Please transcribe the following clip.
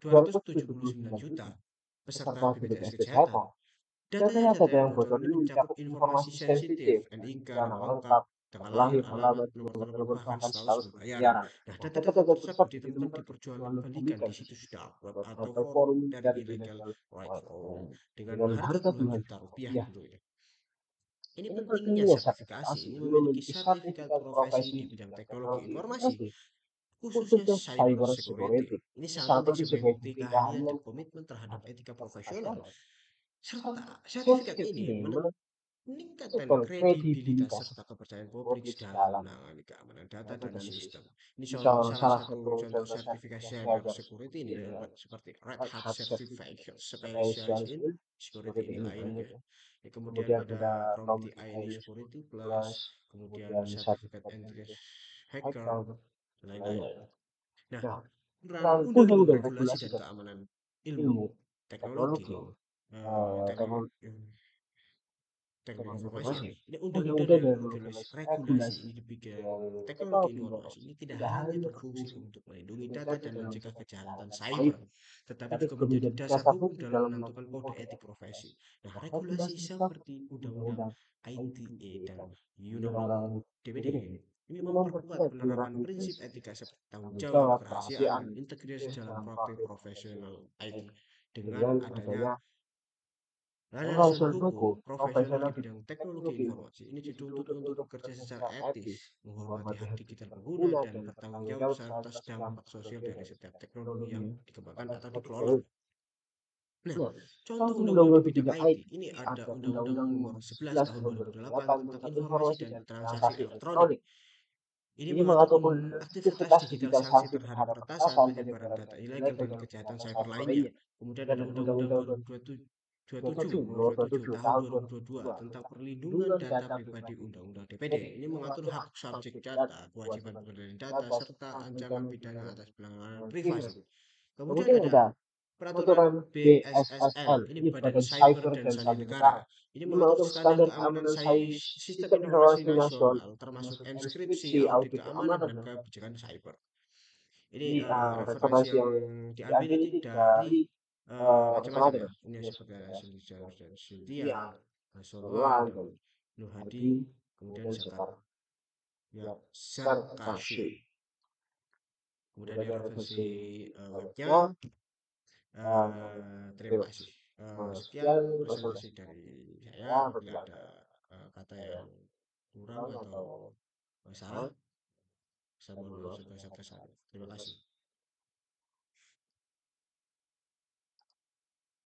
279 juta peserta BPJS Kesehatan. Datanya data yang bocor ini mencakup informasi sensitif, NIK, nama lengkap, tanggal lahir, alamat, nomor telepon, bahkan status pembayaran. Nah, data-data tersebut ditemukan diperjualbelikan di situs dark web atau forum dari illegal right forum dengan harga puluhan juta rupiah tentunya. Ini pentingnya sertifikasi. Ini memiliki sertifikat profesi di bidang teknologi informasi khususnya cyber cyber security. security. Ini Ini sangat sangat penting penting sebagai sebagai bukti bukti keahlian dan keahlian komitmen terhadap etika profesional. profesional. Serta Serta sertifikat sertifikat ini ini meningkatkan menunjukkan kredibilitas kredibilitas serta kepercayaan publik publik dalam dalam menangani keamanan data data dan dan sistem. sistem. Ini Ini salah salah satu satu contoh contoh sertifikasi sertifikasi cyber cyber security ini security dapat seperti Red Red Hat Hat Certification Specialized in Specialized Security Security ini ini banyak banyak ya. ya. Ya, kemudian Kemudian ada ada Prompt Prompt AI ini AI Security Plus, Plus, kemudian kemudian sertifikat sertifikat anti anti hacker, hacker, dan dan lain-lain. lain-lain. Nah, Nah, peran peran undang-undang undang-undang regulasi regulasi dan dan keamanan ilmu ilmu teknologi teknologi, teknologi teknologi, teknologi teknologi informasi ya. informasi. Ini undang-undang Undang-undang dan dan regulasi, regulasi, regulasi regulasi ini di bidang yang teknologi teknologi informasi informasi ini tidak tidak hanya hanya berfungsi berfungsi untuk melindungi melindungi data data dan dan mencegah mencegah kejahatan kejahatan cyber, cyber, tetapi tetapi juga juga menjadi menjadi dasar dasar hukum hukum dalam dalam menentukan menentukan kode kode etik etik profesi. profesi. Nah, Nah, regulasi regulasi seperti seperti Undang-Undang Undang-Undang ITE ITE dan dan Undang-Undang Undang-Undang DPD DPD ini ini memperkuat memperkuat penerapan penerapan prinsip prinsip etika seperti tanggung tanggung jawab, jawab, kerahasiaan, dan kerahasiaan, integritas integritas dalam dalam praktik praktik profesional profesional IT IT dengan dengan adanya adanya landasan landasan hukum hukum profesional di profesional di bidang teknologi teknologi informasi. informasi. Ini Ini dituntut dituntut untuk untuk bekerja bekerja secara secara etis, etis, menghormati menghormati hak hak digital digital pengguna, pengguna, dan dan bertanggung bertanggung jawab jawab atas atas dampak dampak sosial sosial dari dari setiap setiap teknologi yang teknologi yang dikembangkan atau dikembangkan atau dikelola. dikelola. Nah, Nah, contoh contoh undang-undang di undang-undang di bidang bidang IT IT ini ini ada ada Undang-Undang Undang-Undang Nomor Nomor 11 11 Tahun Tahun 2008 2008 tentang tentang informasi informasi dan dan transaksi transaksi elektronik. elektronik. Ini Ini mengatur mengatur aktivitas aktivitas digital digital sanksi sanksi terhadap terhadap peretasan, peretasan, penyebaran penyebaran data data ilegal, ilegal, dan dan kejahatan kejahatan cyber cyber lainnya. lainnya. Kemudian Kemudian ada ada Undang-Undang Undang-Undang 2027 nomor 27 27 tahun tahun 2002 2002 tentang tentang perlindungan perlindungan data data pribadi pribadi Undang-Undang DPD. DPD. Ini Ini mengatur mengatur hak hak subjek subjek data, data, kewajiban kewajiban pengendalian pengendalian data, data, serta serta ancaman ancaman pidana pidana atas pelanggaran dengan privasi. privasi. Kemudian Kemudian ada ada Peraturan peraturan BSSN, BSSN, ini ini Badan Badan Cyber Cyber dan dan Sandi Sandi Negara. Negara. Ini Ini mengatur mengatur standar standar keamanan keamanan sistem sistem informasi informasi nasional, nasional, termasuk termasuk enskripsi, inskripsi, audit audit keamanan, keamanan, dan dan kebijakan cyber. Ini ini referensi referensi yang yang diambil diambil itu ini dari dari macam-macam macam-macam ya. ya. Ini Ini seperti seperti ada ya, Sintian dan Cynthia, India, Soloan, Soluan, dan dan Nur Hadi, Hadi, kemudian kemudian Zakat Sekar, ya ya, Sarkashi. Sarkashi. Kemudian Kemudian ini ada referensi referensi webnya. webnya. Terima Terima kasih. kasih. Sekian Sekian presentasi presentasi dari dari saya. saya. Apabila Apabila ada ada kata kata yang yang kurang kurang atau atau salah, salah, saya saya mohon mohon maaf maaf sebesar-besarnya. sebesar-besarnya. Terima Terima kasih. kasih.